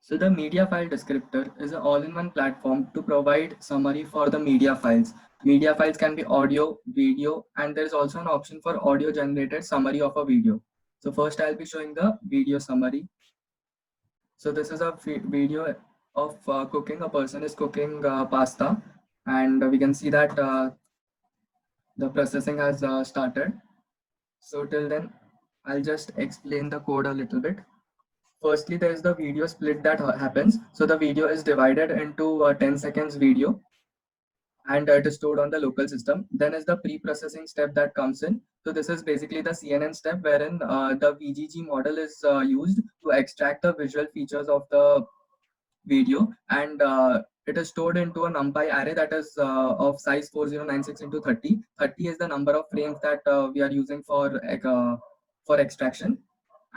So the media file descriptor is an all-in-one platform to provide summary for the media files. Media files can be audio, video, and there is also an option for audio generated summary of a video. So first I'll be showing the video summary. So this is a video of cooking. A person is cooking pasta, and we can see that the processing has started. So till then, I'll just explain the code a little bit. Firstly, there is the video split that happens. So the video is divided into 10 seconds video, and it is stored on the local system. Then is the pre-processing step that comes in. So this is basically the CNN step wherein the VGG model is used to extract the visual features of the video, and it is stored into a numpy array that is of size 4096 into 30. 30 is the number of frames that we are using for extraction,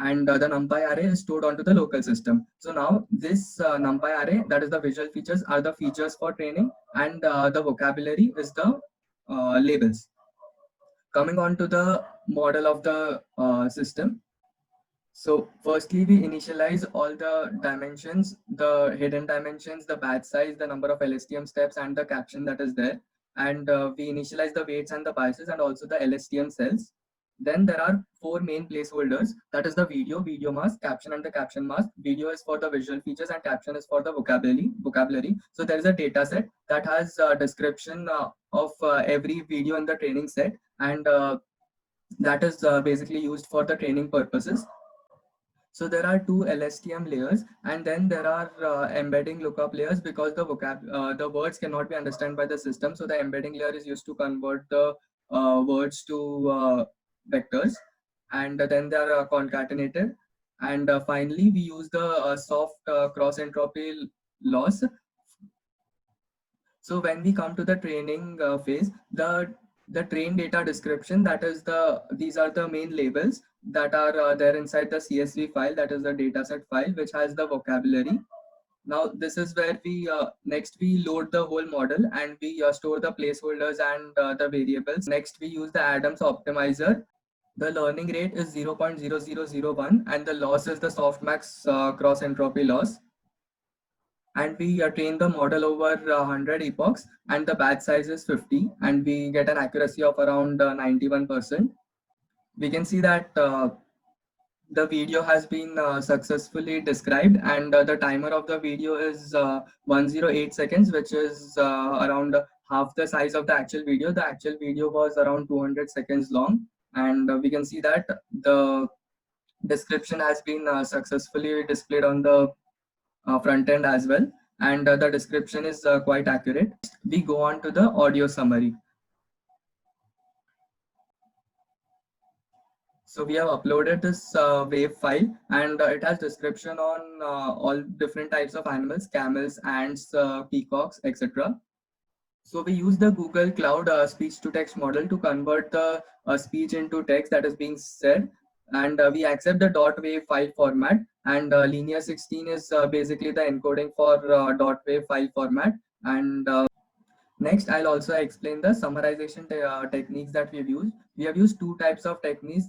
and the numpy array is stored onto the local system. So now this numpy array, that is the visual features, are the features for training, and the vocabulary is the labels. Coming on to the model of the system. So firstly, we initialize all the dimensions, the hidden dimensions, the batch size, the number of LSTM steps, and the caption that is there. And we initialize the weights and the biases and also the LSTM cells. Then there are four main placeholders. That is the video mask, caption, and the caption mask. Video is for the visual features and caption is for the vocabulary. So there is a data set that has a description of every video in the training set, and that is basically used for the training purposes. So there are two LSTM layers, and then there are embedding lookup layers because the words cannot be understood by the system. So the embedding layer is used to convert the words to vectors, and then they are concatenated. And finally, we use the soft cross entropy loss. So when we come to the training phase, the train data description, that is these are the main labels that are there inside the CSV file, that is the dataset file, which has the vocabulary. Now this is where we next we load the whole model, and we store the placeholders and the variables. Next we use the Adams optimizer. The learning rate is 0.0001, and the loss is the softmax cross entropy loss. And we train the model over 100 epochs, and the batch size is 50, and we get an accuracy of around 91%. We can see that the video has been successfully described, and the timer of the video is 108 seconds, which is around half the size of the actual video. The actual video was around 200 seconds long, and we can see that the description has been successfully displayed on the front end as well, and the description is quite accurate. We go on to the audio summary. So we have uploaded this wave file, and it has description on all different types of animals: camels, ants, peacocks, etc. So we use the Google Cloud speech to text model to convert the speech into text that is being said, and we accept the .wav file format, and linear 16 is basically the encoding for .wav file format. And next, I'll also explain the summarization techniques that we've used. We have used two types of techniques,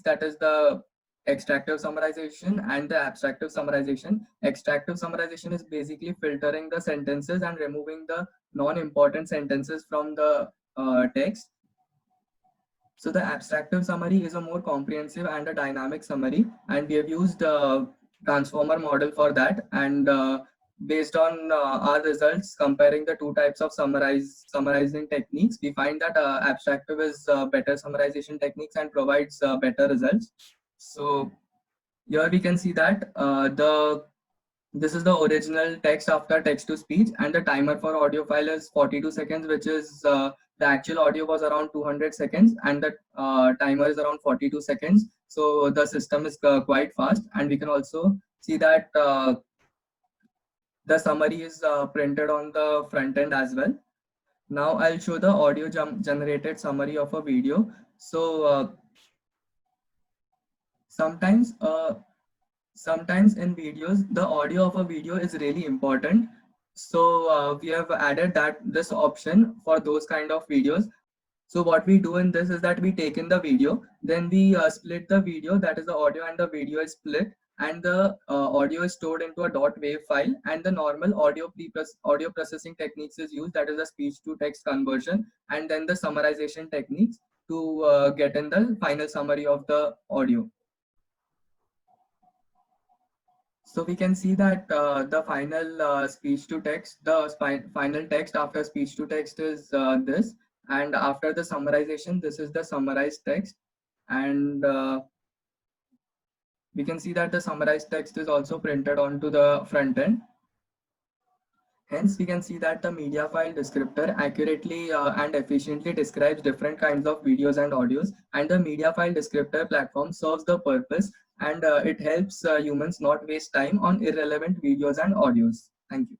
that is the extractive summarization and the abstractive summarization. Extractive summarization is basically filtering the sentences and removing the non-important sentences from the text. So the abstractive summary is a more comprehensive and a dynamic summary, and we have used a transformer model for that. And based on our results comparing the two types of summarizing techniques, we find that abstractive is better summarization techniques and provides better results. So here we can see that this is the original text after text to speech, and the timer for audio file is 42 seconds, which is the actual audio was around 200 seconds, and the timer is around 42 seconds. So the system is quite fast, and we can also see that the summary is printed on the front end as well. Now I'll show the audio generated summary of a video. So sometimes sometimes in videos, the audio of a video is really important. So we have added this option for those kind of videos. So what we do in this is that we take in the video, then we split the video, that is the audio and the video is split, and the audio is stored into a .wav file, and the normal audio processing techniques is used, that is the speech to text conversion, and then the summarization techniques to get in the final summary of the audio. So we can see that the final speech to text, final text after speech to text is this, and after the summarization, this is the summarized text, and we can see that the summarized text is also printed onto the front end. Hence, we can see that the media file descriptor accurately and efficiently describes different kinds of videos and audios, and the media file descriptor platform serves the purpose, and it helps humans not waste time on irrelevant videos and audios. Thank you.